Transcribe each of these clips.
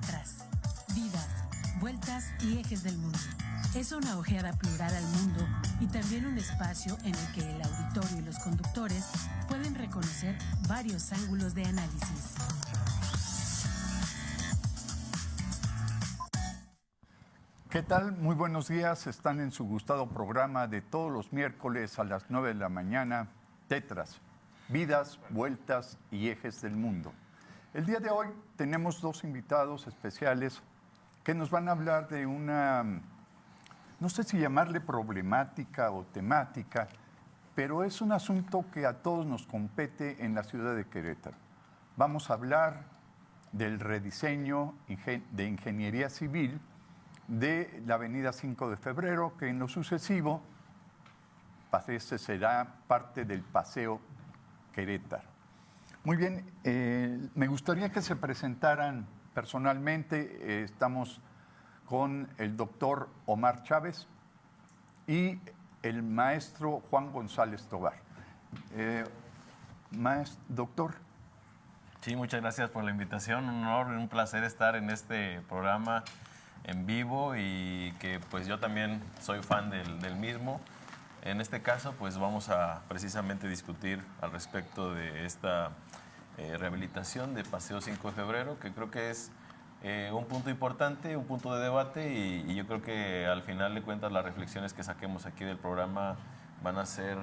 Tetras, vidas, vueltas y ejes del mundo. Es una ojeada plural al mundo y también un espacio en el que el auditorio y los conductores pueden reconocer varios ángulos de análisis. ¿Qué tal? Muy buenos días. Están en su gustado programa de todos los miércoles a las 9 de la mañana, Tetras, vidas, vueltas y ejes del mundo. El día de hoy tenemos dos invitados especiales que nos van a hablar de una, no sé si llamarle problemática o temática, pero es un asunto que a todos nos compete en la ciudad de Querétaro. Vamos a hablar del rediseño de ingeniería civil de la avenida 5 de Febrero, que en lo sucesivo parece será parte del Paseo Querétaro. Muy bien, me gustaría que se presentaran personalmente. Estamos con el doctor Omar Chávez y el maestro Juan González Tobar. Doctor. Sí, muchas gracias por la invitación. Un honor y un placer estar en este programa en vivo y que pues yo también soy fan del mismo. En este caso pues vamos a precisamente discutir al respecto de esta rehabilitación de Paseo 5 de Febrero, que creo que es un punto importante, un punto de debate y yo creo que al final de cuentas las reflexiones que saquemos aquí del programa van a ser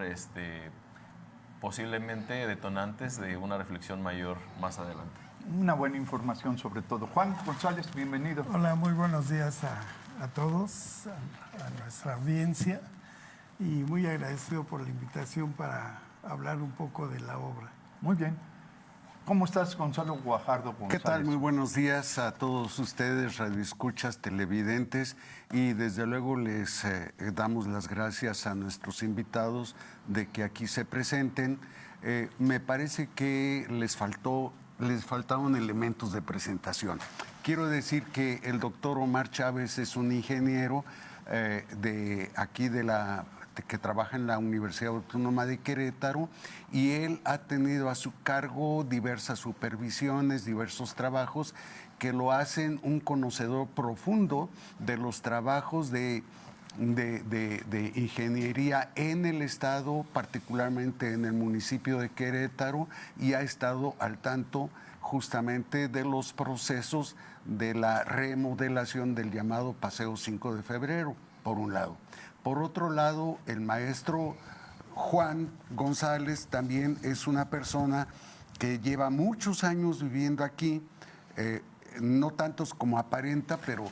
posiblemente detonantes de una reflexión mayor más adelante. Una buena información sobre todo. Juan González, bienvenido. Hola, muy buenos días a todos, a nuestra audiencia y muy agradecido por la invitación para hablar un poco de la obra. Muy bien. ¿Cómo estás, Gonzalo Guajardo González? ¿Qué tal? Muy buenos días a todos ustedes, radioescuchas, televidentes, y desde luego les damos las gracias a nuestros invitados de que aquí se presenten. Me parece que les faltaron elementos de presentación. Quiero decir que el doctor Omar Chávez es un ingeniero de aquí que trabaja en la Universidad Autónoma de Querétaro y él ha tenido a su cargo diversas supervisiones, diversos trabajos que lo hacen un conocedor profundo de los trabajos de ingeniería en el estado, particularmente en el municipio de Querétaro, y ha estado al tanto justamente de los procesos de la remodelación del llamado Paseo 5 de Febrero, por un lado. Por otro lado, el maestro Juan González también es una persona que lleva muchos años viviendo aquí, no tantos como aparenta, pero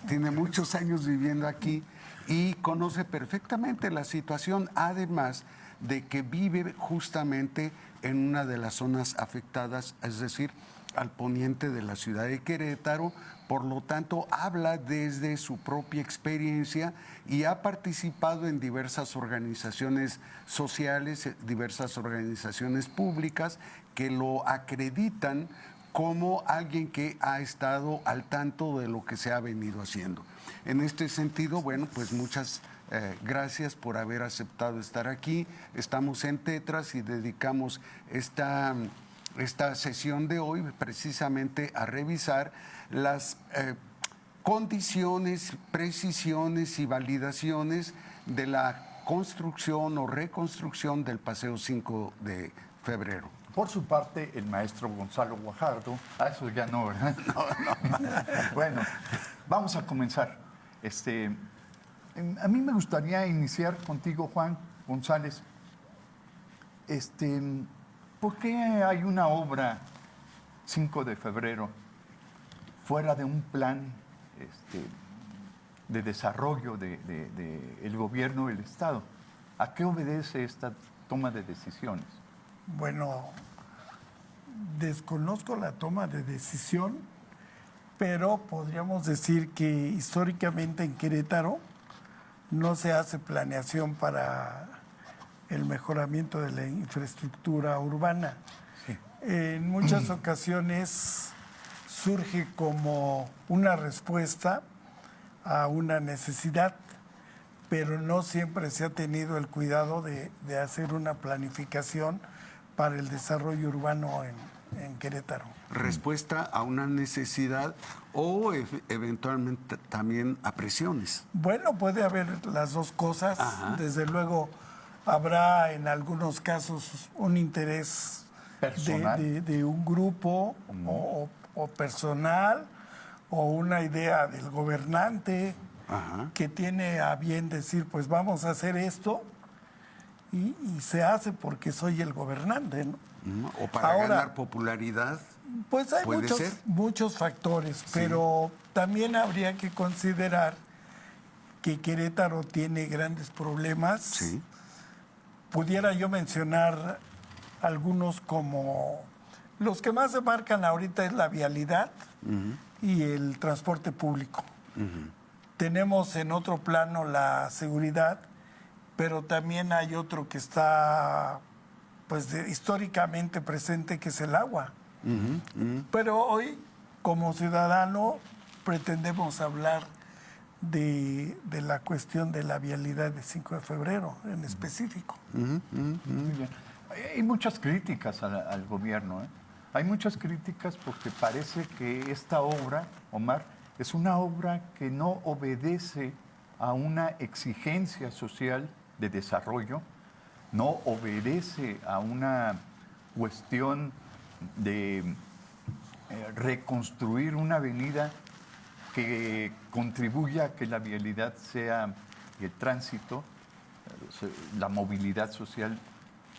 tiene muchos años viviendo aquí y conoce perfectamente la situación, además de que vive justamente en una de las zonas afectadas, es decir, al poniente de la ciudad de Querétaro. Por lo tanto, habla desde su propia experiencia y ha participado en diversas organizaciones sociales, diversas organizaciones públicas que lo acreditan como alguien que ha estado al tanto de lo que se ha venido haciendo. En este sentido, bueno, pues muchas gracias por haber aceptado estar aquí. Estamos en Tetras y dedicamos esta sesión de hoy precisamente a revisar las condiciones, precisiones y validaciones de la construcción o reconstrucción del Paseo 5 de Febrero. Por su parte, el maestro Gonzalo Guajardo, eso ya no, ¿verdad? No. Bueno, vamos a comenzar. A mí me gustaría iniciar contigo, Juan González. ¿Por qué hay una obra 5 de febrero fuera de un plan de desarrollo del gobierno del Estado? ¿A qué obedece esta toma de decisiones? Bueno, desconozco la toma de decisión, pero podríamos decir que históricamente en Querétaro no se hace planeación para el mejoramiento de la infraestructura urbana. Sí. En muchas ocasiones surge como una respuesta a una necesidad, pero no siempre se ha tenido el cuidado de hacer una planificación para el desarrollo urbano en Querétaro. Respuesta a una necesidad o eventualmente también a presiones. Bueno, puede haber las dos cosas. Ajá. Desde luego habrá en algunos casos un interés Personal. de un grupo o personal o una idea del gobernante Ajá. que tiene a bien decir, pues vamos a hacer esto y se hace porque soy el gobernante, ¿no? O para Ahora, ganar popularidad. Pues hay ¿Puede ser? muchos factores, pero también habría que considerar que Querétaro tiene grandes problemas. Sí. Pudiera yo mencionar algunos como los que más se marcan ahorita es la vialidad y el transporte público. Tenemos en otro plano la seguridad, pero también hay otro que está pues históricamente presente, que es el agua. Pero hoy, como ciudadano, pretendemos hablar de la cuestión de la vialidad de 5 de febrero en específico. Muy bien. Hay muchas críticas al gobierno, ¿eh? Hay muchas críticas porque parece que esta obra, Omar, es una obra que no obedece a una exigencia social de desarrollo, no obedece a una cuestión de reconstruir una avenida que contribuya a que la vialidad sea, el tránsito, la movilidad social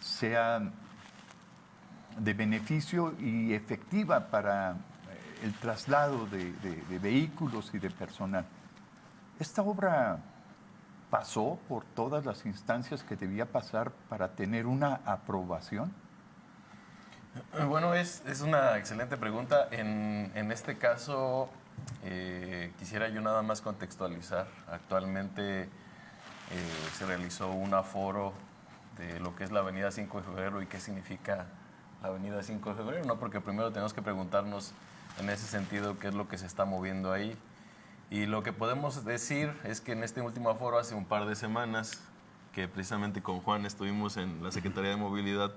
sea de beneficio y efectiva para el traslado de vehículos y de personal. Esta obra pasó por todas las instancias que debía pasar para tener una aprobación. Bueno, es una excelente pregunta. En este caso, quisiera yo nada más contextualizar. Actualmente se realizó un aforo de lo que es la Avenida 5 de Febrero y qué significa la Avenida 5 de Febrero, ¿no? Porque primero tenemos que preguntarnos en ese sentido qué es lo que se está moviendo ahí. Y lo que podemos decir es que en este último aforo, hace un par de semanas, que precisamente con Juan estuvimos en la Secretaría de Movilidad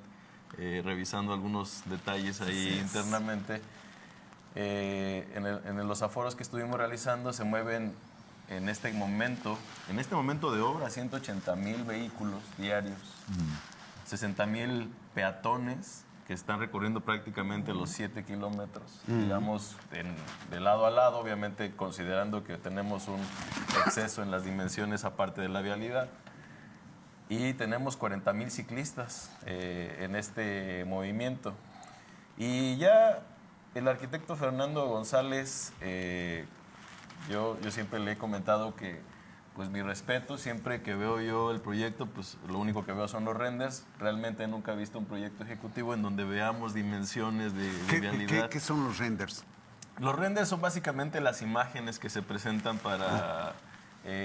revisando algunos detalles ahí internamente, en los aforos que estuvimos realizando se mueven en este momento de obra 180,000 vehículos diarios, 60,000 peatones que están recorriendo prácticamente los 7 kilómetros, digamos, de lado a lado, obviamente considerando que tenemos un exceso en las dimensiones aparte de la vialidad. Y tenemos 40,000 ciclistas en este movimiento. Y ya el arquitecto Fernando González, yo siempre le he comentado que pues mi respeto, siempre que veo yo el proyecto, pues lo único que veo son los renders. Realmente nunca he visto un proyecto ejecutivo en donde veamos dimensiones de vialidad. ¿Qué son los renders? Los renders son básicamente las imágenes que se presentan para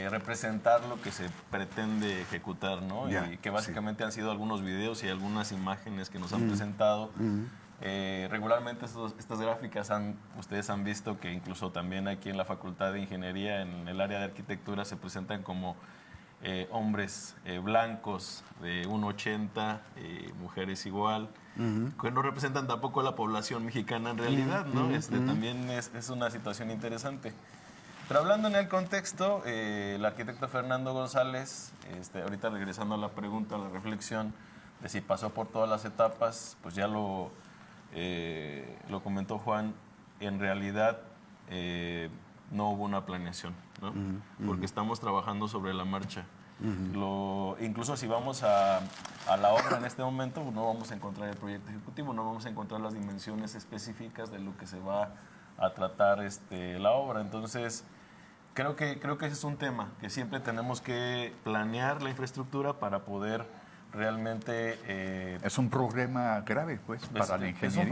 representar lo que se pretende ejecutar, ¿no? Ya, y que básicamente han sido algunos videos y algunas imágenes que nos han presentado. Regularmente estas gráficas ustedes han visto que incluso también aquí en la Facultad de Ingeniería, en el área de arquitectura, se presentan como hombres blancos de 1,80, mujeres igual, que no representan tampoco a la población mexicana en realidad, ¿no? También es una situación interesante. Pero hablando en el contexto, el arquitecto Fernando González, ahorita regresando a la pregunta, a la reflexión de si pasó por todas las etapas, pues ya lo comentó Juan, en realidad no hubo una planeación, ¿no? Porque estamos trabajando sobre la marcha. Incluso si vamos a la obra en este momento, no vamos a encontrar el proyecto ejecutivo, no vamos a encontrar las dimensiones específicas de lo que se va a tratar la obra. Entonces, creo que ese es un tema, que siempre tenemos que planear la infraestructura para poder realmente... Es un problema grave, pues, para la ingeniería.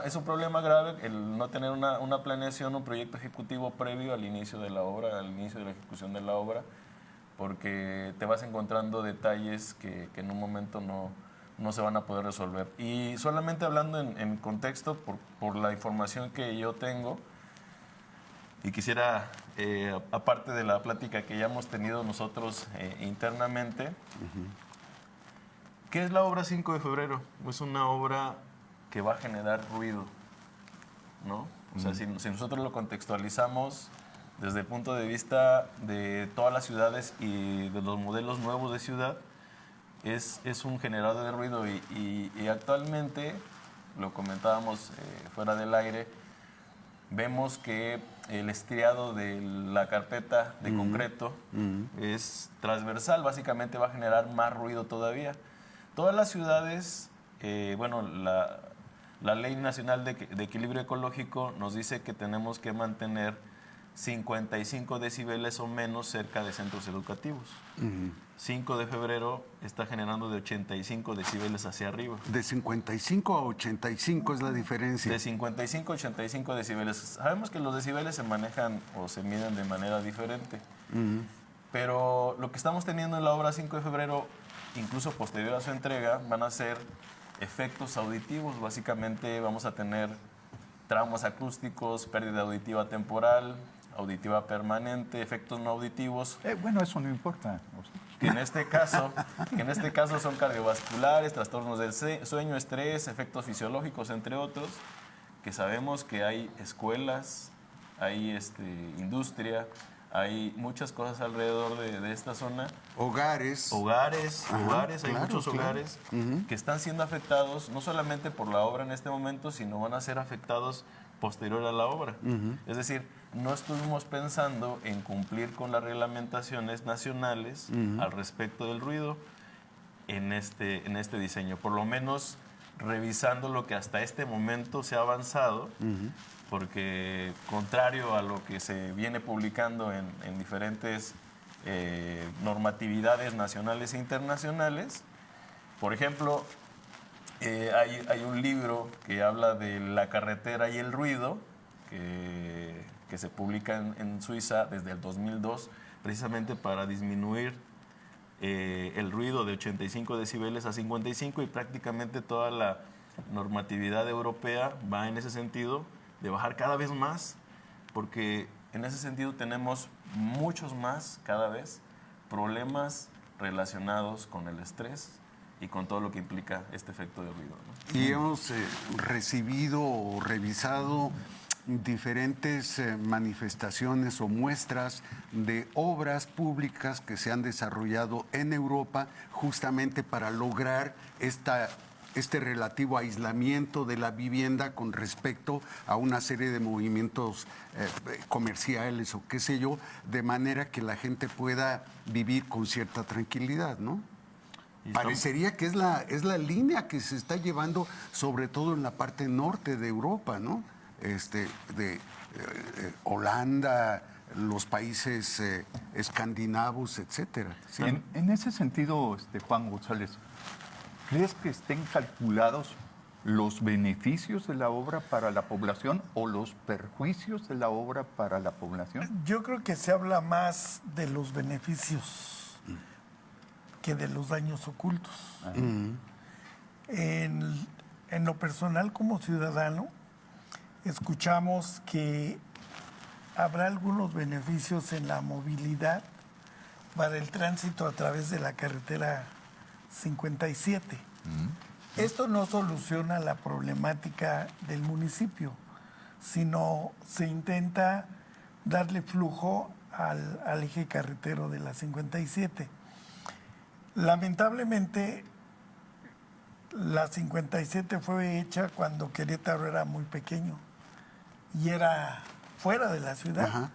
Es un problema grave el no tener una planeación, un proyecto ejecutivo previo al inicio de la obra, al inicio de la ejecución de la obra, porque te vas encontrando detalles que en un momento no se van a poder resolver. Y solamente hablando en contexto, por la información que yo tengo, y quisiera, aparte de la plática que ya hemos tenido nosotros internamente, ¿qué es la obra 5 de febrero? Es una obra que va a generar ruido ¿no? O sea, si nosotros lo contextualizamos desde el punto de vista de todas las ciudades y de los modelos nuevos de ciudad, es un generador de ruido y actualmente, lo comentábamos fuera del aire, vemos que el estriado de la carpeta de concreto es transversal, básicamente va a generar más ruido todavía. Todas las ciudades, la Ley Nacional de Equilibrio Ecológico nos dice que tenemos que mantener 55 decibeles o menos cerca de centros educativos. 5 de febrero está generando de 85 decibeles hacia arriba. De 55 a 85 es la diferencia. De 55 a 85 decibeles. Sabemos que los decibeles se manejan o se miden de manera diferente. Pero lo que estamos teniendo en la obra 5 de febrero, incluso posterior a su entrega, van a ser efectos auditivos. Básicamente vamos a tener traumas acústicos, pérdida auditiva temporal, auditiva permanente, efectos no auditivos. Bueno, eso no importa. Que en este caso son cardiovasculares, trastornos del sueño, estrés, efectos fisiológicos, entre otros, que sabemos que hay escuelas, hay industria, hay muchas cosas alrededor de esta zona. Hogares. Hay muchos hogares que están siendo afectados no solamente por la obra en este momento, sino van a ser afectados posterior a la obra. Es decir, no estuvimos pensando en cumplir con las reglamentaciones nacionales al respecto del ruido en este diseño. Por lo menos revisando lo que hasta este momento se ha avanzado, porque contrario a lo que se viene publicando en diferentes normatividades nacionales e internacionales, por ejemplo, hay un libro que habla de la carretera y el ruido, que se publica en Suiza desde el 2002, precisamente para disminuir el ruido de 85 decibeles a 55, y prácticamente toda la normatividad europea va en ese sentido, de bajar cada vez más, porque en ese sentido tenemos muchos más cada vez problemas relacionados con el estrés y con todo lo que implica este efecto de ruido, ¿no? Y hemos recibido o revisado diferentes manifestaciones o muestras de obras públicas que se han desarrollado en Europa justamente para lograr este relativo aislamiento de la vivienda con respecto a una serie de movimientos comerciales o qué sé yo, de manera que la gente pueda vivir con cierta tranquilidad, ¿no? Parecería que es la línea que se está llevando, sobre todo en la parte norte de Europa, ¿no? De Holanda, los países escandinavos, etcétera. ¿Sí? En ese sentido, Juan González, ¿crees que estén calculados los beneficios de la obra para la población o los perjuicios de la obra para la población? Yo creo que se habla más de los beneficios que de los daños ocultos. En lo personal, como ciudadano, escuchamos que habrá algunos beneficios en la movilidad para el tránsito a través de la carretera 57. Esto no soluciona la problemática del municipio, sino se intenta darle flujo al eje carretero de la 57. Lamentablemente, la 57 fue hecha cuando Querétaro era muy pequeño y era fuera de la ciudad.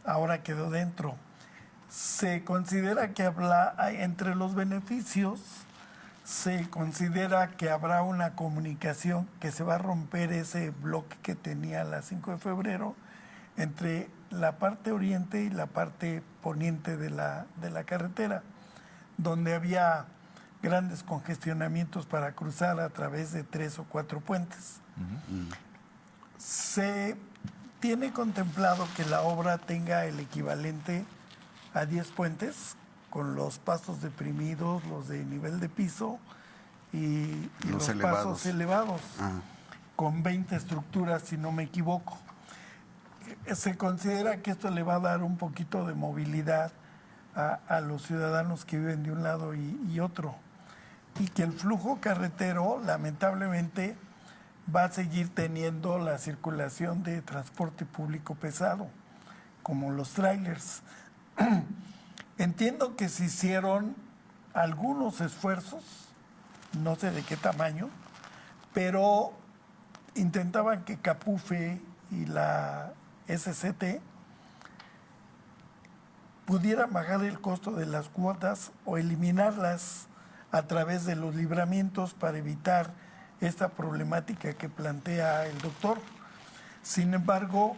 Ahora quedó dentro. Se considera que entre los beneficios, se considera que habrá una comunicación, que se va a romper ese bloque que tenía la 5 de febrero entre la parte oriente y la parte poniente de la carretera, donde había grandes congestionamientos para cruzar a través de 3 o 4 puentes. Se tiene contemplado que la obra tenga el equivalente a 10 puentes, con los pasos deprimidos, los de nivel de piso y los pasos elevados, con 20 estructuras, si no me equivoco. Se considera que esto le va a dar un poquito de movilidad a los ciudadanos que viven de un lado y otro, y que el flujo carretero lamentablemente va a seguir teniendo la circulación de transporte público pesado, como los trailers. Entiendo que se hicieron algunos esfuerzos, no sé de qué tamaño, pero intentaban que Capufe y la SCT pudieran bajar el costo de las cuotas o eliminarlas a través de los libramientos para evitar esta problemática que plantea el doctor. Sin embargo,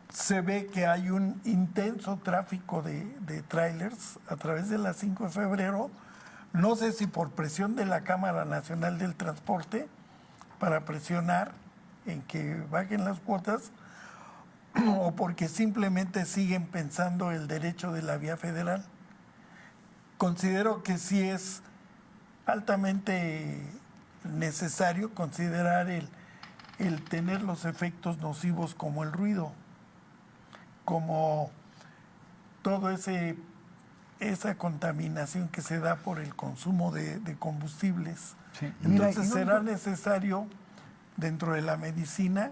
se ve que hay un intenso tráfico de trailers a través de la 5 de febrero. No sé si por presión de la Cámara Nacional del Transporte para presionar en que bajen las cuotas o porque simplemente siguen pensando el derecho de la vía federal. Considero que sí es altamente necesario considerar el tener los efectos nocivos como el ruido, como todo esa contaminación que se da por el consumo de combustibles. Sí. Entonces será necesario, dentro de la medicina,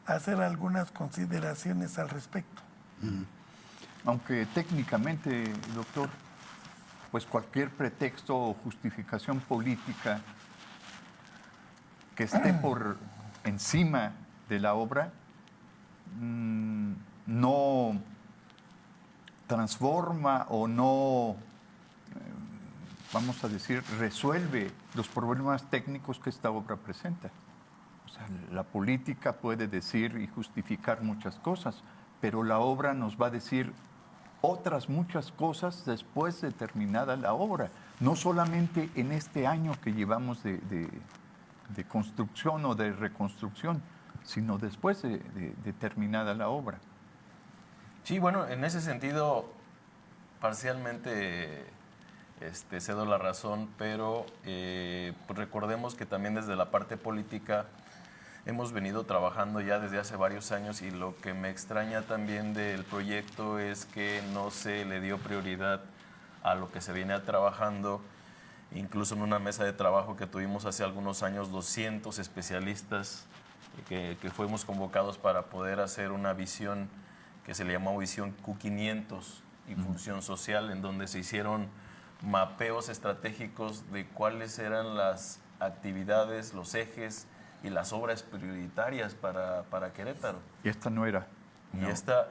hacer algunas consideraciones al respecto. Aunque técnicamente, doctor, pues cualquier pretexto o justificación política que esté por encima de la obra no transforma o no, vamos a decir, resuelve los problemas técnicos que esta obra presenta. O sea, la política puede decir y justificar muchas cosas, pero la obra nos va a decir otras muchas cosas después de terminada la obra, no solamente en este año que llevamos de construcción o de reconstrucción, sino después de terminada la obra. Sí, bueno, en ese sentido, parcialmente cedo la razón, pero pues recordemos que también desde la parte política hemos venido trabajando ya desde hace varios años, y lo que me extraña también del proyecto es que no se le dio prioridad a lo que se viene trabajando. Incluso en una mesa de trabajo que tuvimos hace algunos años, 200 especialistas que fuimos convocados para poder hacer una visión que se le llamó Visión Q500 y Función Social, en donde se hicieron mapeos estratégicos de cuáles eran las actividades, los ejes y las obras prioritarias para Querétaro. Y esta no era.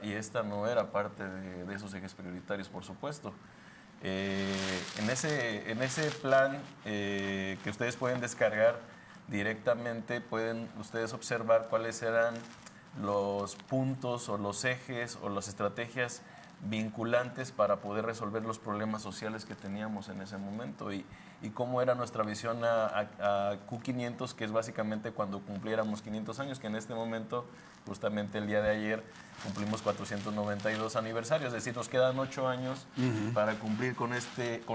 Y esta no era parte de esos ejes prioritarios, por supuesto. En ese plan que ustedes pueden descargar directamente, pueden ustedes observar cuáles eran los puntos o los ejes o las estrategias vinculantes para poder resolver los problemas sociales que teníamos en ese momento, y cómo era nuestra visión a Q500, que es básicamente cuando cumpliéramos 500 años, que en este momento, justamente el día de ayer, cumplimos 492 aniversarios, es decir, nos quedan 8 años para cumplir con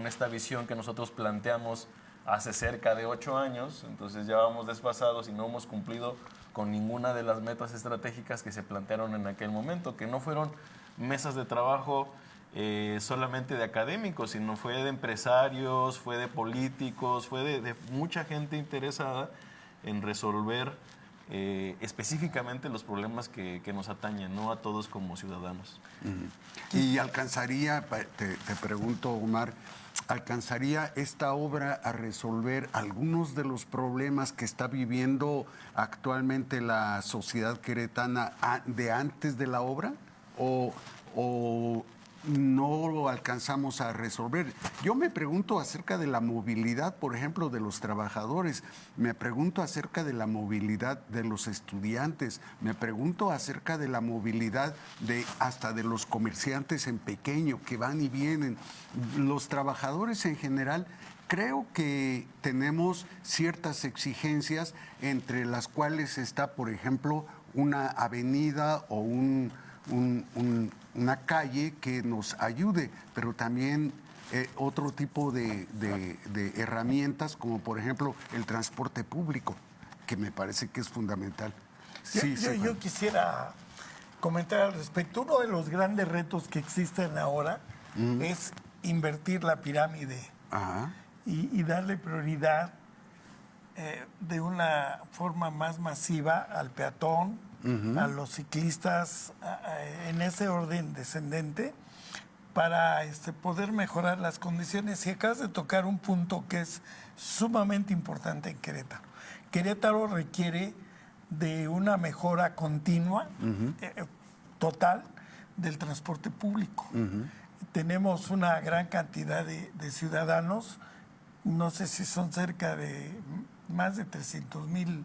esta visión que nosotros planteamos hace cerca de 8 años. Entonces ya vamos desfasados y no hemos cumplido con ninguna de las metas estratégicas que se plantearon en aquel momento, que no fueron mesas de trabajo solamente de académicos, sino fue de empresarios, fue de políticos, fue de mucha gente interesada en resolver específicamente los problemas que nos atañen, ¿no?, a todos como ciudadanos. Y alcanzaría, te pregunto, Omar, ¿alcanzaría esta obra a resolver algunos de los problemas que está viviendo actualmente la sociedad queretana de antes de la obra? ¿O no lo alcanzamos a resolver? Yo me pregunto acerca de la movilidad, por ejemplo, de los trabajadores, me pregunto acerca de la movilidad de los estudiantes, me pregunto acerca de la movilidad hasta de los comerciantes en pequeño que van y vienen. Los trabajadores en general, creo que tenemos ciertas exigencias, entre las cuales está, por ejemplo, una avenida o una calle que nos ayude, pero también otro tipo de herramientas, como por ejemplo el transporte público, que me parece que es fundamental. Yo quisiera comentar al respecto. Uno de los grandes retos que existen ahora es invertir la pirámide y darle prioridad de una forma más masiva al peatón, a los ciclistas, en ese orden descendente, para poder mejorar las condiciones. Y acabas de tocar un punto que es sumamente importante en Querétaro. Querétaro requiere de una mejora continua, total, del transporte público. Tenemos una gran cantidad de ciudadanos, no sé si son cerca de más de 300,000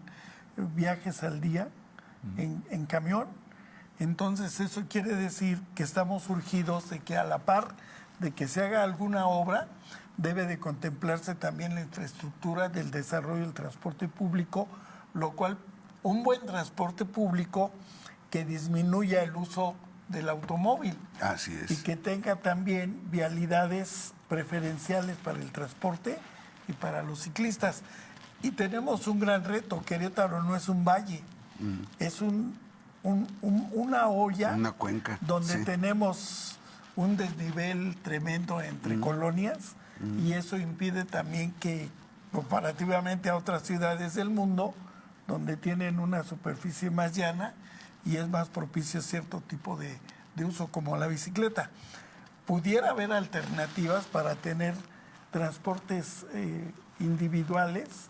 viajes al día en camión. Entonces eso quiere decir que estamos urgidos de que a la par de que se haga alguna obra, debe de contemplarse también la infraestructura del desarrollo del transporte público, lo cual un buen transporte público que disminuya el uso del automóvil. Así es. Y que tenga también vialidades preferenciales para el transporte y para los ciclistas. Y tenemos un gran reto. Querétaro no es un valle, es una olla, una cuenca, donde sí. tenemos un desnivel tremendo entre colonias, y eso impide también que, comparativamente a otras ciudades del mundo, donde tienen una superficie más llana y es más propicio a cierto tipo de uso, como la bicicleta. Pudiera haber alternativas para tener transportes individuales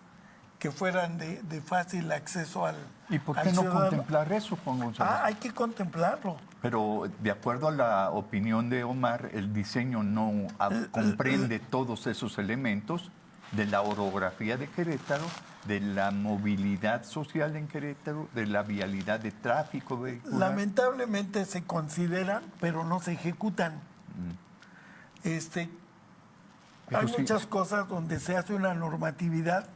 que fueran de fácil acceso al ¿Y por qué no ciudadano. contemplar eso, Juan Gonzalo? Hay que contemplarlo. Pero de acuerdo a la opinión de Omar, el diseño no comprende todos esos elementos de la orografía de Querétaro, de la movilidad social en Querétaro, de la vialidad de tráfico vehicular. Lamentablemente se consideran, pero no se ejecutan. Pero Hay sí. muchas cosas donde se hace una normatividad,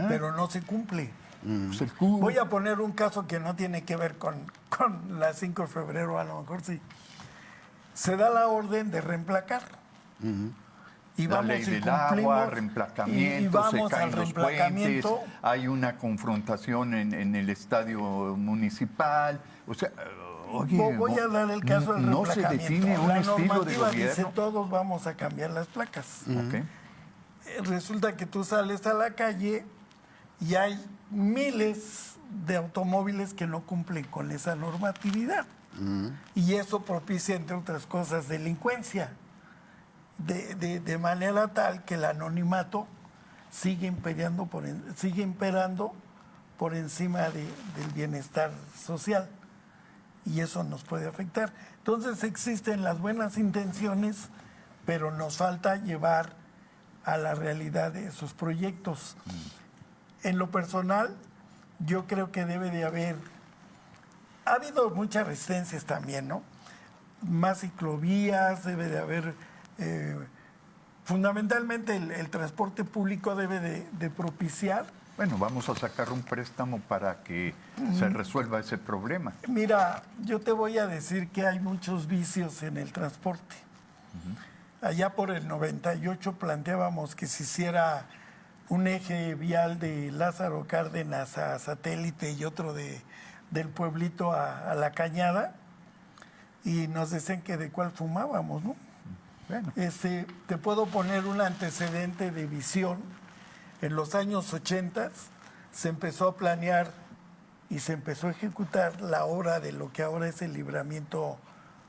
pero no se cumple. Pues el cubo. Voy a poner un caso que no tiene que ver con la 5 de febrero, a lo mejor sí. Se da la orden de reemplacar. Y La vamos ley y del cumplimos, agua, reemplacamiento, y vamos se caen al los puentes, reemplacamiento. hay una confrontación en el estadio municipal. O sea, oye, Voy a dar el caso del no se reemplacamiento. define un La estilo de normativa dice gobierno. todos vamos a cambiar las placas. Ok. Resulta que tú sales a la calle y hay miles de automóviles que no cumplen con esa normatividad. Y eso propicia, entre otras cosas, delincuencia. De manera tal que el anonimato sigue imperando por encima del bienestar social. Y eso nos puede afectar. Entonces existen las buenas intenciones, pero nos falta llevar a la realidad de esos proyectos. En lo personal, yo creo que debe de haber... Ha habido muchas resistencias también, ¿no? Más ciclovías, debe de haber... fundamentalmente el transporte público debe de propiciar. Bueno, vamos a sacar un préstamo para que se resuelva ese problema. Mira, yo te voy a decir que hay muchos vicios en el transporte. Allá por el 98 planteábamos que se hiciera un eje vial de Lázaro Cárdenas a Satélite y otro del pueblito a La Cañada, y nos decían que de cuál fumábamos, ¿no? Bueno. Te puedo poner un antecedente de visión. En los años 80 se empezó a planear y se empezó a ejecutar la obra de lo que ahora es el libramiento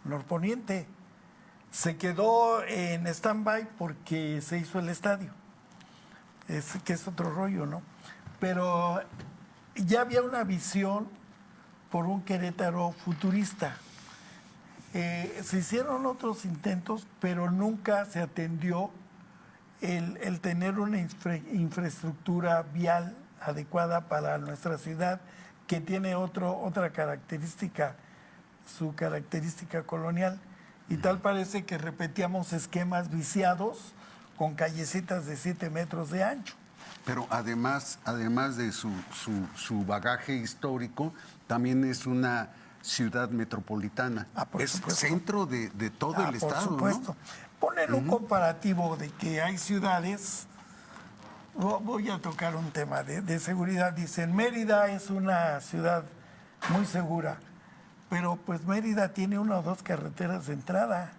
norponiente. Se quedó en stand-by porque se hizo el estadio, que es otro rollo, ¿no? Pero ya había una visión por un Querétaro futurista. Se hicieron otros intentos, pero nunca se atendió el tener una infraestructura vial adecuada para nuestra ciudad, que tiene otra característica, su característica colonial. Y tal parece que repetíamos esquemas viciados con callecitas de 7 metros de ancho. Pero además de su bagaje histórico, también es una ciudad metropolitana. Por es supuesto. centro de todo el estado, por supuesto. ¿no? Ponen un comparativo de que hay ciudades, voy a tocar un tema de seguridad. Dicen, Mérida es una ciudad muy segura, pero pues Mérida tiene 1 o 2 carreteras de entrada.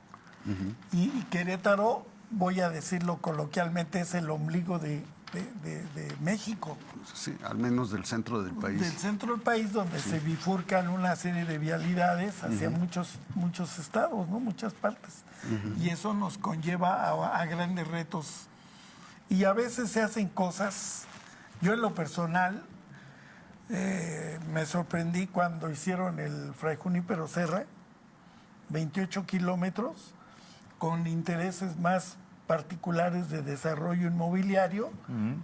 Y Querétaro, voy a decirlo coloquialmente, es el ombligo de de México. Sí, al menos del centro del país. Del centro del país, donde se bifurcan una serie de vialidades hacia muchos estados, ¿no? Muchas partes. Y eso nos conlleva a grandes retos. Y a veces se hacen cosas. Yo en lo personal me sorprendí cuando hicieron el Fray Junípero Serra, 28 kilómetros, con intereses más particulares de desarrollo inmobiliario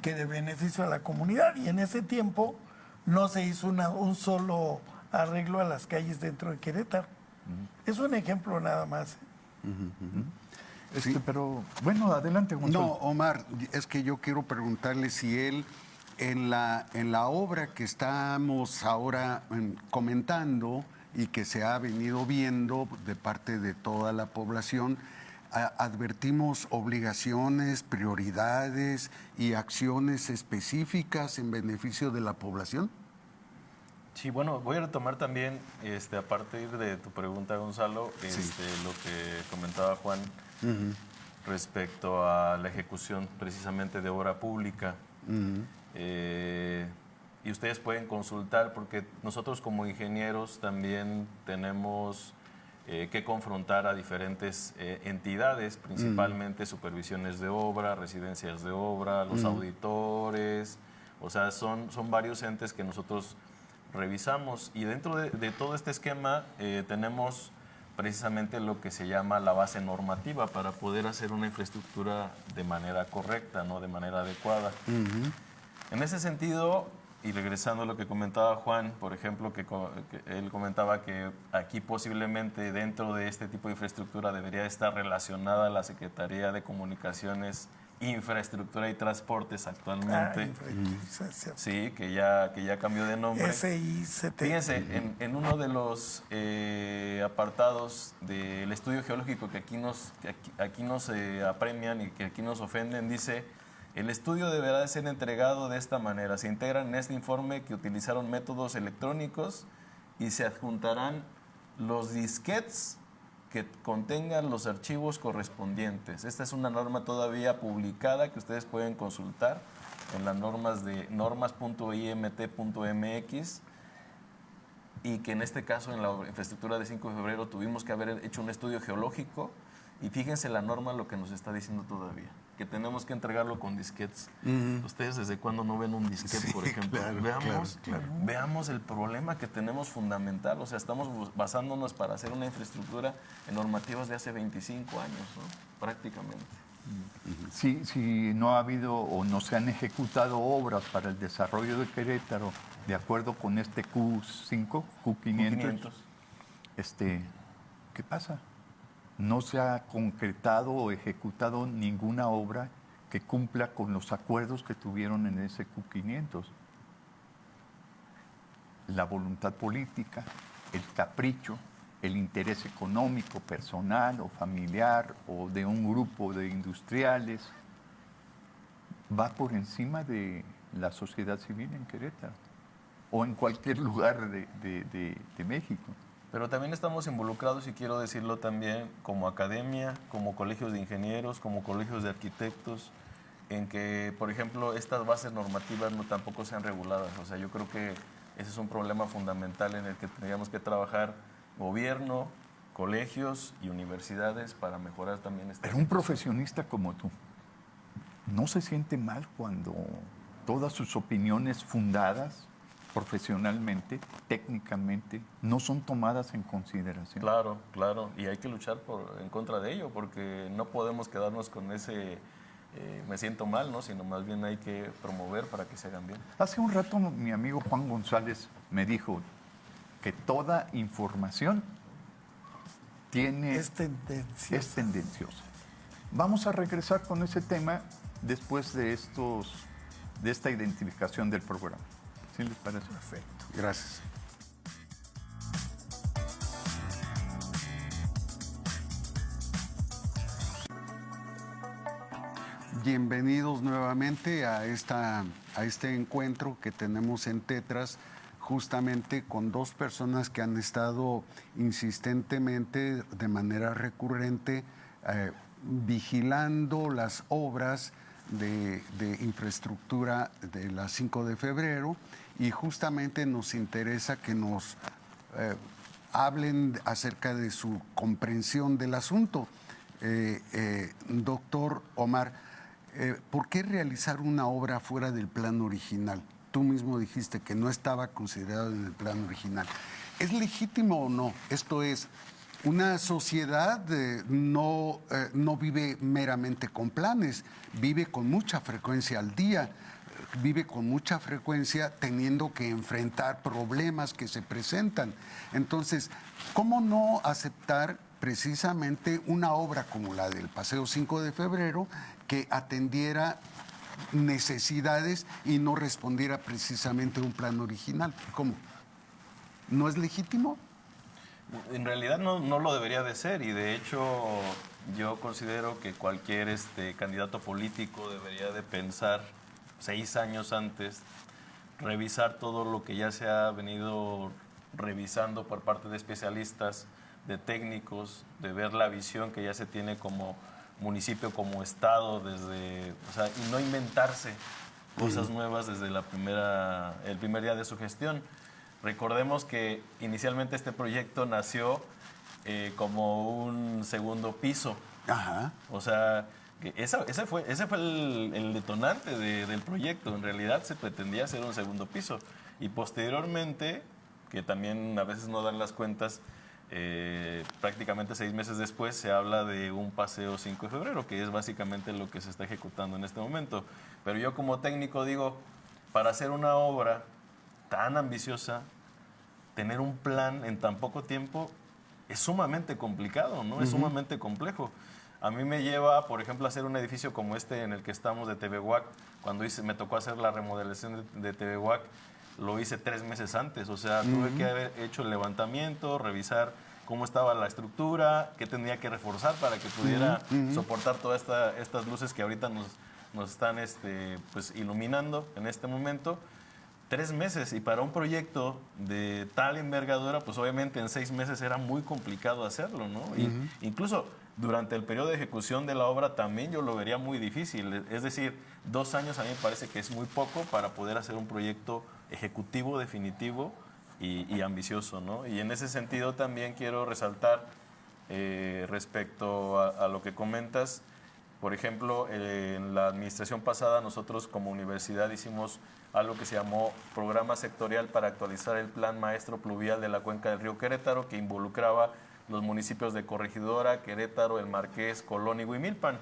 que de beneficio a la comunidad. Y en ese tiempo no se hizo un solo arreglo a las calles dentro de Querétaro. Es un ejemplo nada más. Sí. Pero bueno, adelante, Gonzalo. No, Omar, es que yo quiero preguntarle si él, en la obra que estamos ahora comentando y que se ha venido viendo de parte de toda la población, advertimos obligaciones, prioridades y acciones específicas en beneficio de la población. Sí, bueno, voy a retomar también, a partir de tu pregunta, Gonzalo, lo que comentaba Juan respecto a la ejecución precisamente de obra pública. Y ustedes pueden consultar, porque nosotros como ingenieros también tenemos que confrontar a diferentes entidades, principalmente supervisiones de obra, residencias de obra, los auditores, o sea, son varios entes que nosotros revisamos, y dentro de todo este esquema tenemos precisamente lo que se llama la base normativa para poder hacer una infraestructura de manera correcta, ¿no? De manera adecuada. En ese sentido, y regresando a lo que comentaba Juan, por ejemplo, que él comentaba que aquí posiblemente dentro de este tipo de infraestructura debería estar relacionada la Secretaría de Comunicaciones, Infraestructura y Transportes actualmente. Sí, que ya cambió de nombre. SICT. Fíjense, en uno de los apartados del estudio geológico que aquí nos apremian y que aquí nos ofenden, dice: el estudio deberá de ser entregado de esta manera. Se integran en este informe que utilizaron métodos electrónicos y se adjuntarán los disquetes que contengan los archivos correspondientes. Esta es una norma todavía publicada que ustedes pueden consultar en las normas de normas.imt.mx, y que en este caso en la infraestructura de 5 de febrero tuvimos que haber hecho un estudio geológico, y fíjense la norma lo que nos está diciendo todavía, que tenemos que entregarlo con disquetes. Ustedes desde cuándo no ven un disquete, por ejemplo. Claro, Veamos el problema que tenemos fundamental. O sea, estamos basándonos para hacer una infraestructura en normativas de hace 25 años, ¿no? Prácticamente. Si no ha habido o no se han ejecutado obras para el desarrollo de Querétaro de acuerdo con este Q5, Q500, ¿qué pasa? No se ha concretado o ejecutado ninguna obra que cumpla con los acuerdos que tuvieron en ese Q500. La voluntad política, el capricho, el interés económico, personal o familiar o de un grupo de industriales va por encima de la sociedad civil en Querétaro o en cualquier lugar de México. Pero también estamos involucrados, y quiero decirlo también, como academia, como colegios de ingenieros, como colegios de arquitectos, en que, por ejemplo, estas bases normativas no tampoco sean reguladas. O sea, yo creo que ese es un problema fundamental en el que tendríamos que trabajar gobierno, colegios y universidades para mejorar también esta Pero un profesionista como tú no se siente mal cuando todas sus opiniones fundadas profesionalmente, técnicamente, no son tomadas en consideración. Claro, y hay que luchar en contra de ello, porque no podemos quedarnos con ese me siento mal, ¿no? Sino más bien hay que promover para que se hagan bien. Hace un rato mi amigo Juan González me dijo que toda información es tendenciosa. Vamos a regresar con ese tema después de esta identificación del programa. ¿Sí les parece? Perfecto. Gracias. Bienvenidos nuevamente a este encuentro que tenemos en Tetras, justamente con dos personas que han estado insistentemente, de manera recurrente, vigilando las obras de infraestructura de la 5 de febrero y justamente nos interesa que nos hablen acerca de su comprensión del asunto. Doctor Omar, ¿por qué realizar una obra fuera del plan original? Tú mismo dijiste que no estaba considerado en el plan original. ¿Es legítimo o no? Esto es, una sociedad no vive meramente con planes, vive con mucha frecuencia al día, vive con mucha frecuencia teniendo que enfrentar problemas que se presentan. Entonces, ¿cómo no aceptar precisamente una obra como la del Paseo 5 de Febrero que atendiera necesidades y no respondiera precisamente a un plan original? ¿Cómo? ¿No es legítimo? En realidad no lo debería de ser, y de hecho yo considero que cualquier candidato político debería de pensar 6 años antes, revisar todo lo que ya se ha venido revisando por parte de especialistas, de técnicos, de ver la visión que ya se tiene como municipio, como estado, y no inventarse cosas nuevas desde el primer día de su gestión. Recordemos que inicialmente este proyecto nació como un segundo piso. Ajá. O sea, ese fue el detonante del proyecto. En realidad se pretendía hacer un segundo piso. Y posteriormente, que también a veces no dan las cuentas, prácticamente 6 meses después se habla de un paseo 5 de febrero, que es básicamente lo que se está ejecutando en este momento. Pero yo como técnico digo, para hacer una obra tan ambiciosa, tener un plan en tan poco tiempo es sumamente complicado, ¿no? Es sumamente complejo. A mí me lleva, por ejemplo, a hacer un edificio como este en el que estamos de Tepehuac. Cuando me tocó hacer la remodelación de Tepehuac, lo hice 3 meses antes. O sea, tuve que haber hecho el levantamiento, revisar cómo estaba la estructura, qué tenía que reforzar para que pudiera soportar todas estas luces que ahorita nos están pues, iluminando en este momento. 3 meses, y para un proyecto de tal envergadura, pues obviamente en 6 meses era muy complicado hacerlo, ¿no? Incluso durante el periodo de ejecución de la obra también yo lo vería muy difícil. Es decir, 2 años a mí me parece que es muy poco para poder hacer un proyecto ejecutivo, definitivo y ambicioso, ¿no? Y en ese sentido también quiero resaltar respecto a lo que comentas. Por ejemplo, en la administración pasada nosotros como universidad hicimos algo que se llamó Programa Sectorial para actualizar el Plan Maestro Pluvial de la Cuenca del Río Querétaro, que involucraba los municipios de Corregidora, Querétaro, El Marqués, Colón y Huimilpan,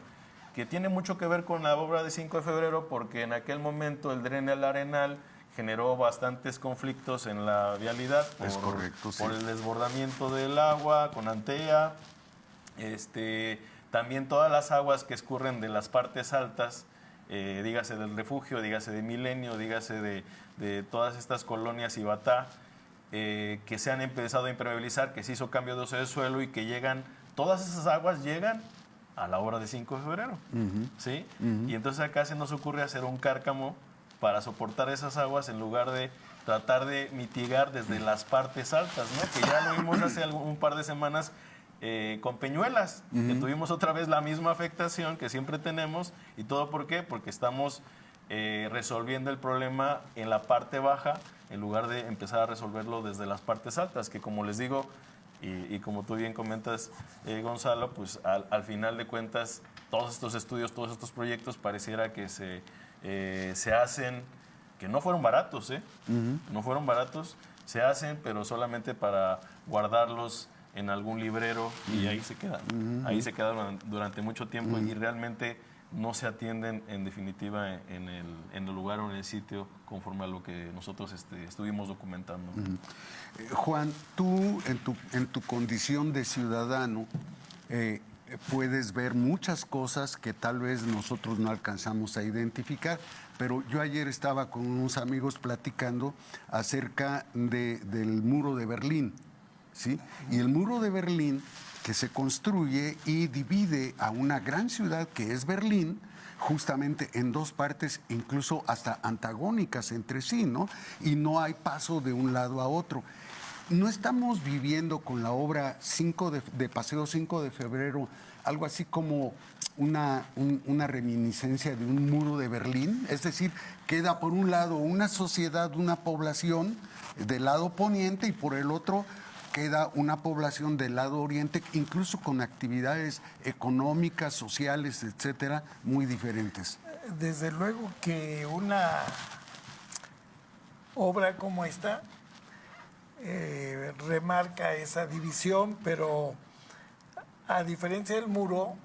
que tiene mucho que ver con la obra de 5 de febrero, porque en aquel momento el Dren al Arenal generó bastantes conflictos en la vialidad por el desbordamiento del agua con Antea. También todas las aguas que escurren de las partes altas, dígase del Refugio, dígase de Milenio, dígase de todas estas colonias y Batá, que se han empezado a impermeabilizar, que se hizo cambio de uso de suelo y que todas esas aguas llegan a la obra de 5 de febrero. ¿Sí? Y entonces acá se nos ocurre hacer un cárcamo para soportar esas aguas en lugar de tratar de mitigar desde las partes altas, ¿no? Que ya lo vimos hace un par de semanas con Peñuelas, que tuvimos otra vez la misma afectación que siempre tenemos. ¿Y todo por qué? Porque estamos resolviendo el problema en la parte baja en lugar de empezar a resolverlo desde las partes altas, que como les digo, y como tú bien comentas, Gonzalo, pues al final de cuentas, todos estos estudios, todos estos proyectos pareciera que se hacen, que no fueron baratos, no fueron baratos, se hacen, pero solamente para guardarlos en algún librero y ahí se quedan. Ahí se quedan durante mucho tiempo y realmente no se atienden en definitiva en el lugar o en el sitio conforme a lo que nosotros estuvimos documentando. Juan, tú en tu condición de ciudadano puedes ver muchas cosas que tal vez nosotros no alcanzamos a identificar, pero yo ayer estaba con unos amigos platicando acerca del muro de Berlín. ¿Sí? Y el muro de Berlín que se construye y divide a una gran ciudad que es Berlín justamente en 2 partes, incluso hasta antagónicas entre sí, ¿no? Y no hay paso de un lado a otro. ¿No estamos viviendo con la obra de Paseo 5 de febrero algo así como una reminiscencia de un muro de Berlín, es decir, queda por un lado una sociedad, una población del lado poniente y por el otro queda una población del lado oriente, incluso con actividades económicas, sociales, etcétera, muy diferentes. Desde luego que una obra como esta remarca esa división, pero a diferencia del muro,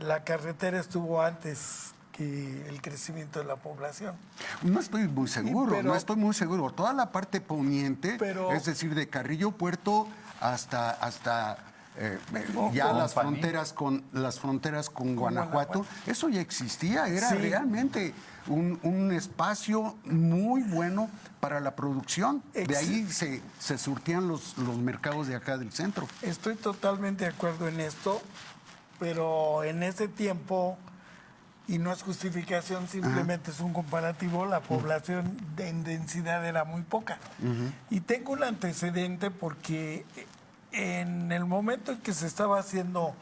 la carretera estuvo antes que el crecimiento de la población. No estoy muy seguro, Pero- no estoy muy seguro. Toda la parte poniente, Pero- es decir, de Carrillo Puerto hasta ya Company. las fronteras con Guanajuato, Guanajuato. eso ya existía, era Sí. realmente un espacio muy bueno para la producción. De ahí se surtían los mercados de acá del centro. Estoy totalmente de acuerdo en esto, pero en ese tiempo, y no es justificación, simplemente es un comparativo, la población en densidad era muy poca. Y tengo un antecedente porque en el momento en que se estaba haciendo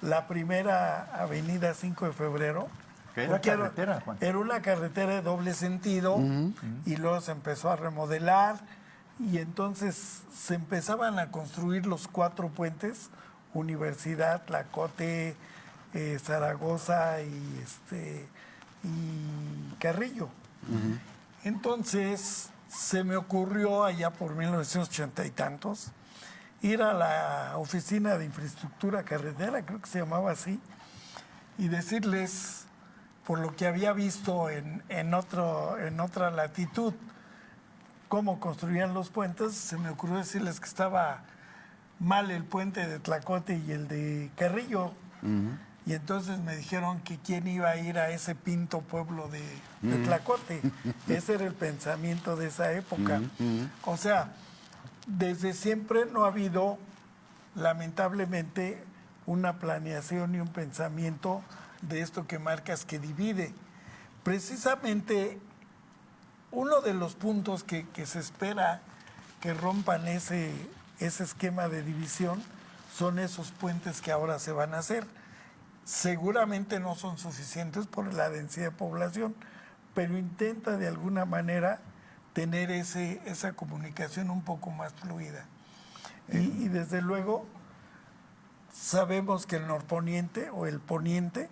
la primera avenida 5 de febrero, ¿Qué era porque carretera, Juan? era una carretera de doble sentido y luego se empezó a remodelar y entonces se empezaban a construir los 4 puentes, Universidad, Tlacote, Zaragoza y Carrillo. Entonces se me ocurrió allá por 1980 y tantos ir a la oficina de infraestructura carretera, creo que se llamaba así, y decirles, por lo que había visto en otra latitud, cómo construían los puentes, se me ocurrió decirles que estaba mal el puente de Tlacote y el de Carrillo. Y entonces me dijeron que quién iba a ir a ese pinto pueblo de Tlacote. Ese era el pensamiento de esa época. O sea, desde siempre no ha habido, lamentablemente, una planeación y un pensamiento de esto que marcas que divide. Precisamente uno de los puntos que se espera que rompan ese esquema de división son esos puentes que ahora se van a hacer. Seguramente no son suficientes por la densidad de población, pero intenta de alguna manera tener esa comunicación un poco más fluida. Y desde luego sabemos que el norponiente o el poniente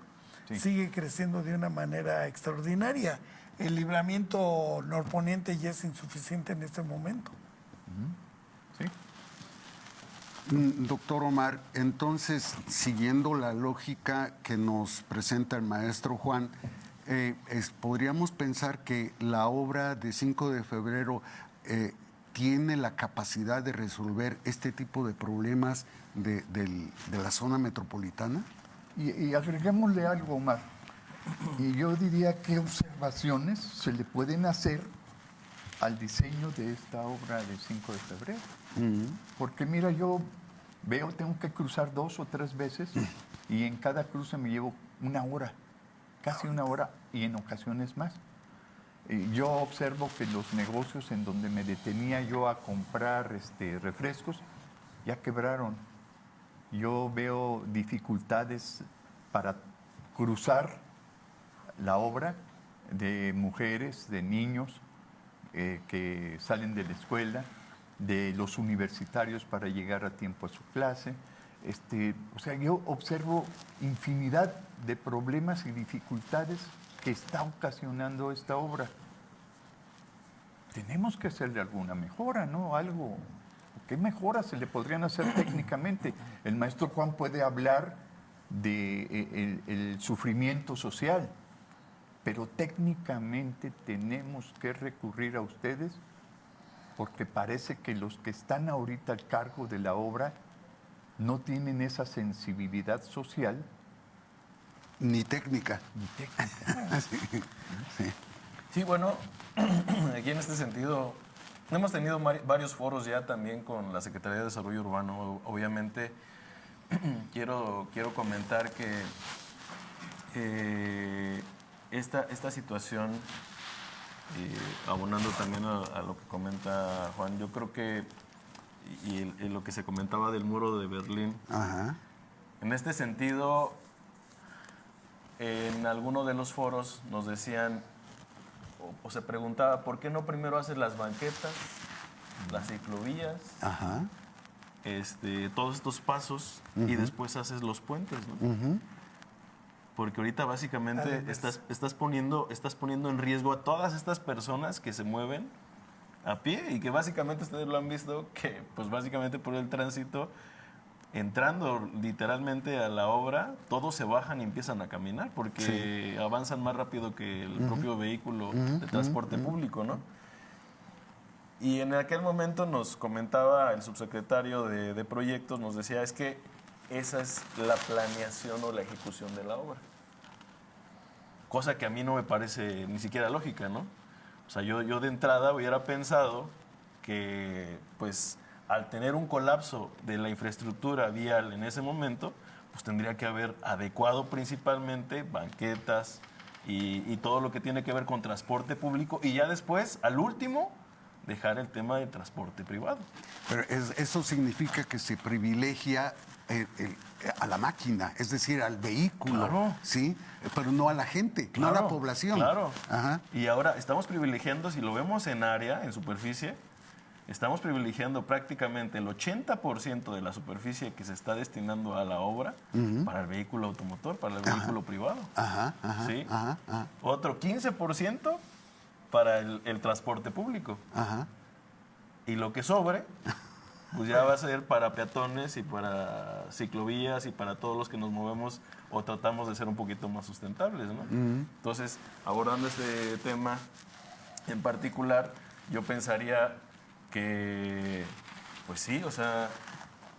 sigue creciendo de una manera extraordinaria. El libramiento norponiente ya es insuficiente en este momento. ¿Sí? Doctor Omar, entonces, siguiendo la lógica que nos presenta el maestro Juan, podríamos pensar que la obra de 5 de febrero tiene la capacidad de resolver este tipo de problemas de la zona metropolitana. Y agreguémosle algo más. Y yo diría qué observaciones se le pueden hacer al diseño de esta obra de 5 de febrero. Porque mira, yo tengo que cruzar 2 o 3 veces y en cada cruce me llevo 1 hora, casi 1 hora y en ocasiones más. Yo observo que los negocios en donde me detenía yo a comprar refrescos ya quebraron. Yo veo dificultades para cruzar la obra de mujeres, de niños que salen de la escuela, de los universitarios para llegar a tiempo a su clase. O sea, yo observo infinidad de problemas y dificultades que está ocasionando esta obra. Tenemos que hacerle alguna mejora, ¿no? Algo. ¿Qué mejoras se le podrían hacer técnicamente? El maestro Juan puede hablar de el sufrimiento social, pero técnicamente tenemos que recurrir a ustedes porque parece que los que están ahorita al cargo de la obra no tienen esa sensibilidad social. Ni técnica. Sí, bueno, aquí en este sentido, hemos tenido varios foros ya también con la Secretaría de Desarrollo Urbano. Obviamente, quiero comentar que esta situación, abonando también a lo que comenta Juan, yo creo que, y lo que se comentaba del muro de Berlín, Ajá. en este sentido, en alguno de los foros nos decían o se preguntaba, ¿por qué no primero haces las banquetas, las ciclovías, Ajá. Todos estos pasos y después haces los puentes, ¿no? Porque ahorita básicamente estás poniendo en riesgo a todas estas personas que se mueven a pie y que básicamente ustedes lo han visto, que pues básicamente por el tránsito, entrando literalmente a la obra, todos se bajan y empiezan a caminar porque avanzan más rápido que el propio vehículo de transporte público, ¿no? Y en aquel momento nos comentaba el subsecretario de proyectos, nos decía, es que esa es la planeación o la ejecución de la obra. Cosa que a mí no me parece ni siquiera lógica, ¿no? O sea, yo de entrada hubiera pensado que, pues, al tener un colapso de la infraestructura vial en ese momento, pues tendría que haber adecuado principalmente banquetas y todo lo que tiene que ver con transporte público y ya después, al último, dejar el tema de transporte privado. Pero eso significa que se privilegia a la máquina, es decir, al vehículo, Claro. ¿sí? Pero no a la gente, no a la población. Claro. Ajá. Y ahora estamos privilegiando, si lo vemos en área, en superficie, estamos privilegiando prácticamente el 80% de la superficie que se está destinando a la obra para el vehículo automotor, para el vehículo privado. Ajá, ajá, ¿Sí? ajá, ajá, Otro 15% para el transporte público. ajá. Y lo que sobre, pues ya va a ser para peatones y para ciclovías y para todos los que nos movemos o tratamos de ser un poquito más sustentables, ¿no? Entonces, abordando este tema en particular, yo pensaría que, pues sí, o sea,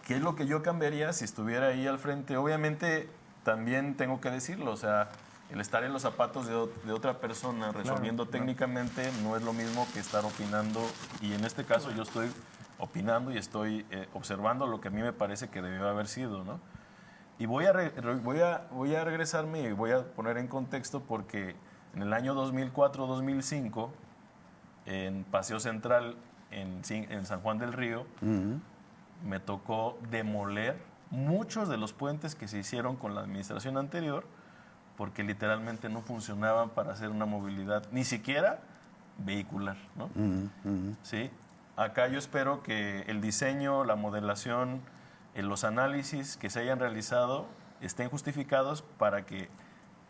¿qué es lo que yo cambiaría si estuviera ahí al frente? Obviamente, también tengo que decirlo, o sea, el estar en los zapatos de otra persona resolviendo técnicamente no es lo mismo que estar opinando, y en este caso yo estoy opinando y estoy observando lo que a mí me parece que debió haber sido, ¿no? Y voy a regresarme y voy a poner en contexto porque en el año 2004-2005, en Paseo Central, en San Juan del Río, me tocó demoler muchos de los puentes que se hicieron con la administración anterior porque literalmente no funcionaban para hacer una movilidad, ni siquiera vehicular, ¿no? ¿Sí? Acá yo espero que el diseño, la modelación, los análisis que se hayan realizado estén justificados para que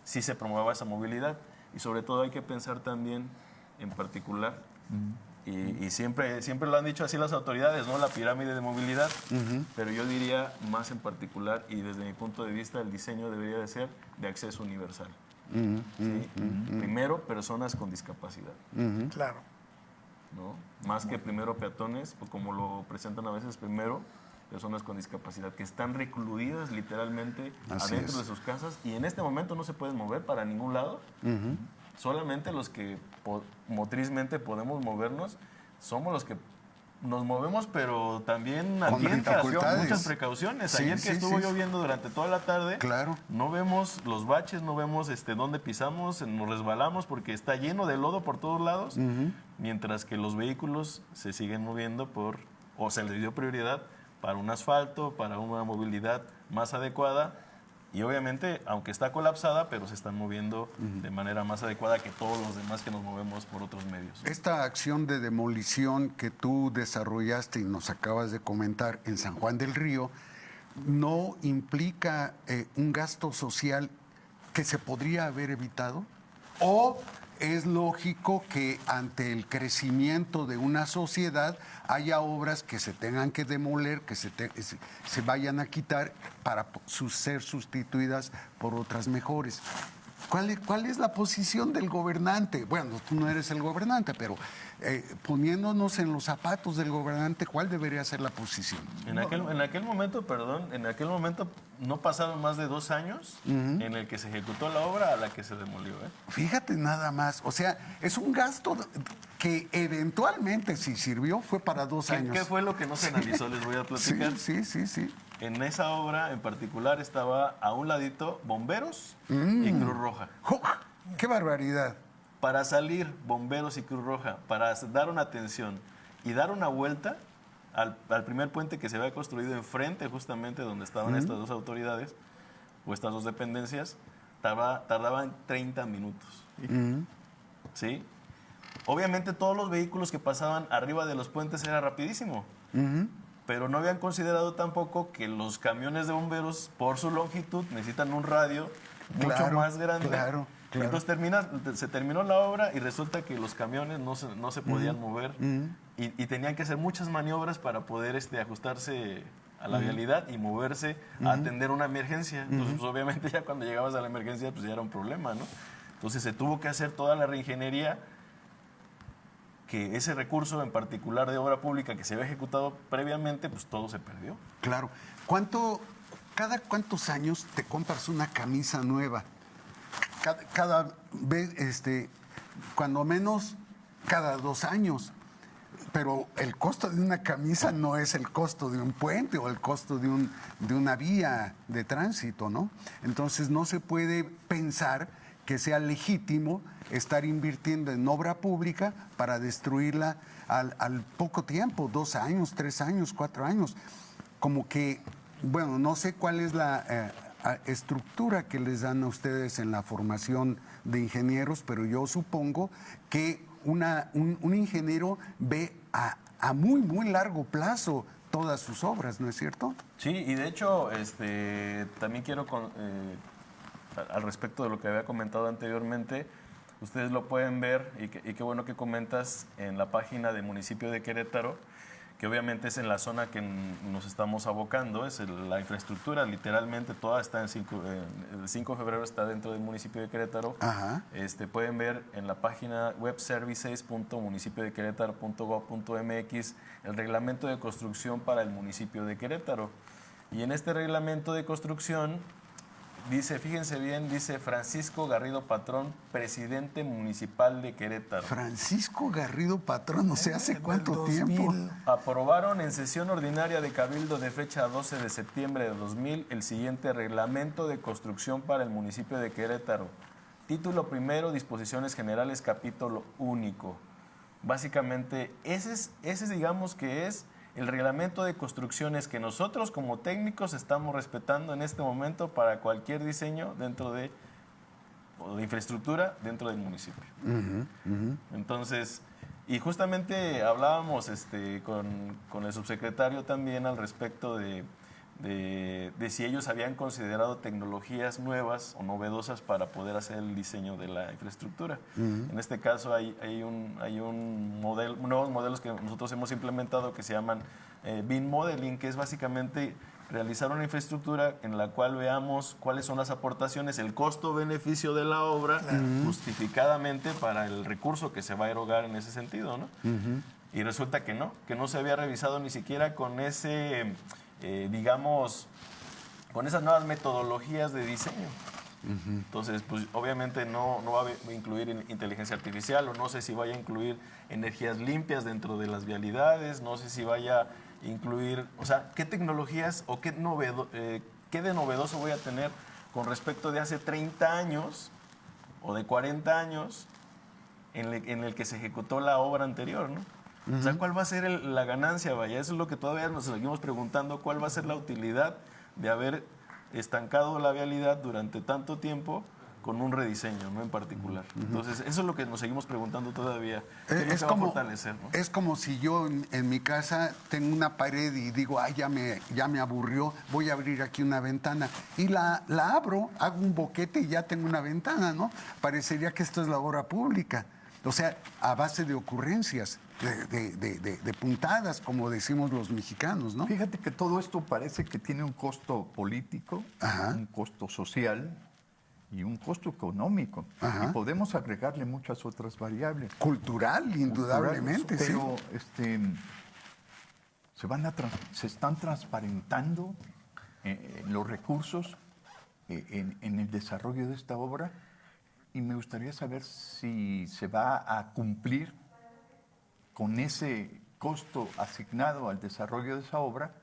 sí se promueva esa movilidad. Y sobre todo hay que pensar también en particular, y siempre lo han dicho así las autoridades, ¿no? La pirámide de movilidad, pero yo diría más en particular, y desde mi punto de vista el diseño debería de ser de acceso universal. ¿Sí? Primero, personas con discapacidad. Claro. ¿No? Más que primero peatones, pues como lo presentan a veces, primero personas con discapacidad que están recluidas literalmente Así adentro es. de sus casas y en este momento no se pueden mover para ningún lado. Solamente los que motrizmente podemos movernos somos los que nos movemos, pero también a Con tientas, dificultades. muchas precauciones. Sí, Ayer que sí, estuvo sí. lloviendo durante toda la tarde, Claro. no vemos los baches, no vemos dónde pisamos, nos resbalamos porque está lleno de lodo por todos lados, mientras que los vehículos se siguen moviendo o se les dio prioridad para un asfalto, para una movilidad más adecuada. Y obviamente, aunque está colapsada, pero se están moviendo de manera más adecuada que todos los demás que nos movemos por otros medios. Esta acción de demolición que tú desarrollaste y nos acabas de comentar en San Juan del Río, ¿no implica un gasto social que se podría haber evitado? ¿O es lógico que ante el crecimiento de una sociedad haya obras que se tengan que demoler, que se vayan a quitar para ser sustituidas por otras mejores? ¿Cuál es la posición del gobernante? Bueno, tú no eres el gobernante, pero poniéndonos en los zapatos del gobernante, ¿cuál debería ser la posición? En aquel momento no pasaron más de 2 años en el que se ejecutó la obra a la que se demolió. Fíjate nada más, o sea, es un gasto que eventualmente si sirvió fue para 2 años. ¿Qué fue lo que no se analizó? Les voy a platicar. Sí. En esa obra en particular estaba a un ladito Bomberos y Cruz Roja. ¡Oh! ¡Qué barbaridad! Para salir Bomberos y Cruz Roja, para dar una atención y dar una vuelta al primer puente que se había construido enfrente justamente donde estaban estas dos autoridades o estas dos dependencias, tardaban 30 minutos. ¿Sí? Obviamente todos los vehículos que pasaban arriba de los puentes era rapidísimo. Pero no habían considerado tampoco que los camiones de bomberos, por su longitud, necesitan un radio mucho más grande. Claro. Entonces se terminó la obra y resulta que los camiones no se podían mover y tenían que hacer muchas maniobras para poder ajustarse a la vialidad y moverse a atender una emergencia. Entonces, pues, obviamente ya cuando llegabas a la emergencia, pues ya era un problema, ¿no? Entonces se tuvo que hacer toda la reingeniería, que ese recurso en particular de obra pública que se había ejecutado previamente, pues todo se perdió. Claro. ¿Cada cuántos años te compras una camisa nueva? Cada vez, cuando menos cada 2 años. Pero el costo de una camisa no es el costo de un puente o el costo de una vía de tránsito, ¿no? Entonces no se puede pensar que sea legítimo estar invirtiendo en obra pública para destruirla al poco tiempo, 2 años, 3 años, 4 años. Como que, bueno, no sé cuál es la estructura que les dan a ustedes en la formación de ingenieros, pero yo supongo que un ingeniero ve a muy, muy largo plazo todas sus obras, ¿no es cierto? Sí, y de hecho, también quiero, al respecto de lo que había comentado anteriormente, ustedes lo pueden ver, y qué bueno que comentas, en la página del municipio de Querétaro, que obviamente es en la zona que nos estamos abocando, es la infraestructura, literalmente toda está el 5 de febrero está dentro del municipio de Querétaro. Ajá. Pueden ver en la página webservices.municipiodequerétaro.gov.mx el reglamento de construcción para el municipio de Querétaro. Y en este reglamento de construcción dice, fíjense bien, dice Francisco Garrido Patrón, presidente municipal de Querétaro. Francisco Garrido Patrón, no sé hace cuánto tiempo. Aprobaron en sesión ordinaria de Cabildo de fecha 12 de septiembre de 2000 el siguiente reglamento de construcción para el municipio de Querétaro. Título primero, disposiciones generales, capítulo único. Básicamente, ese digamos que es el reglamento de construcciones que nosotros como técnicos estamos respetando en este momento para cualquier diseño dentro de infraestructura dentro del municipio. Entonces, y justamente hablábamos con el subsecretario también al respecto de si ellos habían considerado tecnologías nuevas o novedosas para poder hacer el diseño de la infraestructura. En este caso hay nuevos modelos que nosotros hemos implementado que se llaman BIM Modeling, que es básicamente realizar una infraestructura en la cual veamos cuáles son las aportaciones, el costo-beneficio de la obra, justificadamente para el recurso que se va a erogar en ese sentido, ¿no? Y resulta que no se había revisado ni siquiera con ese... digamos, con esas nuevas metodologías de diseño. Entonces, pues obviamente no va a incluir inteligencia artificial, o no sé si vaya a incluir energías limpias dentro de las vialidades, no sé si vaya a incluir, o sea, qué tecnologías o qué de novedoso voy a tener con respecto de hace 30 años o de 40 años en el que se ejecutó la obra anterior, ¿no? O sea, ¿cuál va a ser la ganancia? Vaya, eso es lo que todavía nos seguimos preguntando, ¿cuál va a ser la utilidad de haber estancado la vialidad durante tanto tiempo con un rediseño, ¿no? En particular. Entonces, eso es lo que nos seguimos preguntando todavía. Es como si yo en mi casa tengo una pared y digo, ay, ya me aburrió, voy a abrir aquí una ventana. Y la abro, hago un boquete y ya tengo una ventana, ¿no? Parecería que esto es la obra pública. O sea, a base de ocurrencias, de puntadas, como decimos los mexicanos, ¿no? Fíjate que todo esto parece que tiene un costo político, un costo social y un costo económico. Y podemos agregarle muchas otras variables. Cultural, indudablemente, pero, sí. se están transparentando los recursos en el desarrollo de esta obra. Y me gustaría saber si se va a cumplir con ese costo asignado al desarrollo de esa obra,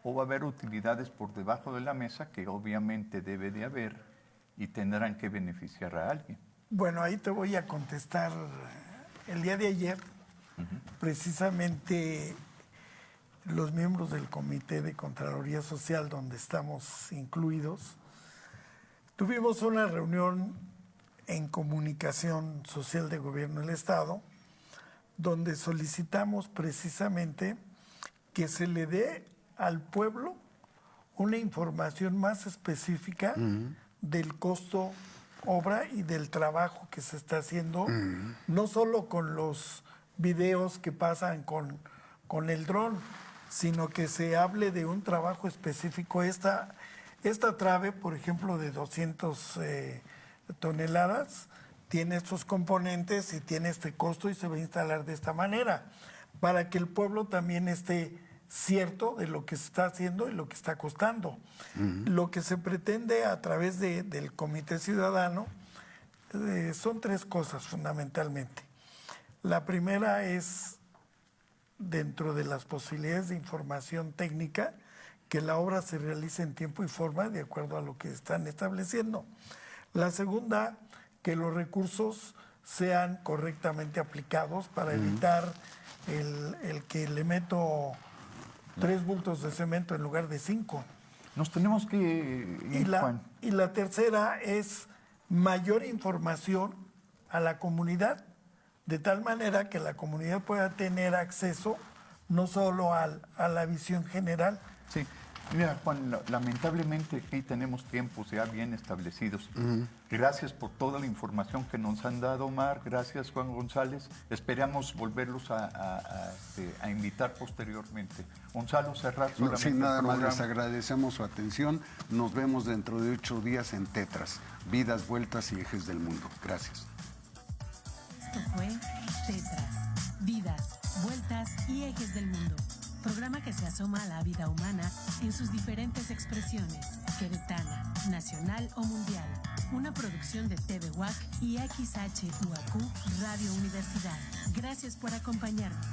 o va a haber utilidades por debajo de la mesa que obviamente debe de haber y tendrán que beneficiar a alguien. Bueno, ahí te voy a contestar. El día de ayer, precisamente los miembros del Comité de Contraloría Social, donde estamos incluidos, Tuvimos una reunión en Comunicación Social de Gobierno del Estado, donde solicitamos precisamente que se le dé al pueblo una información más específica del costo obra y del trabajo que se está haciendo, no solo con los videos que pasan con el dron, sino que se hable de un trabajo específico. Esta trave, por ejemplo, de 200 toneladas, tiene estos componentes y tiene este costo y se va a instalar de esta manera, para que el pueblo también esté cierto de lo que se está haciendo y lo que está costando. Lo que se pretende a través del Comité Ciudadano son 3 cosas fundamentalmente. La primera es, dentro de las posibilidades de información técnica, que la obra se realice en tiempo y forma de acuerdo a lo que están estableciendo. La segunda, que los recursos sean correctamente aplicados para evitar el que le meto 3 bultos de cemento en lugar de 5. Nos tenemos que ir, Juan. Y la tercera es mayor información a la comunidad, de tal manera que la comunidad pueda tener acceso no solo a la visión general. Sí, mira, Juan, lamentablemente aquí tenemos tiempos ya bien establecidos. Gracias por toda la información que nos han dado, Omar. Gracias, Juan González. Esperamos volverlos a invitar posteriormente. Gonzalo, cerrar solamente Sin nada el más, programa. les agradecemos su atención. Nos vemos dentro de 8 días en Tetras, Vidas, Vueltas y Ejes del Mundo. Gracias. Esto fue Tetras, Vidas, Vueltas y Ejes del Mundo. Programa que se asoma a la vida humana en sus diferentes expresiones, queretana, nacional o mundial. Una producción de TV UAC y XHUAQ Radio Universidad. Gracias por acompañarnos.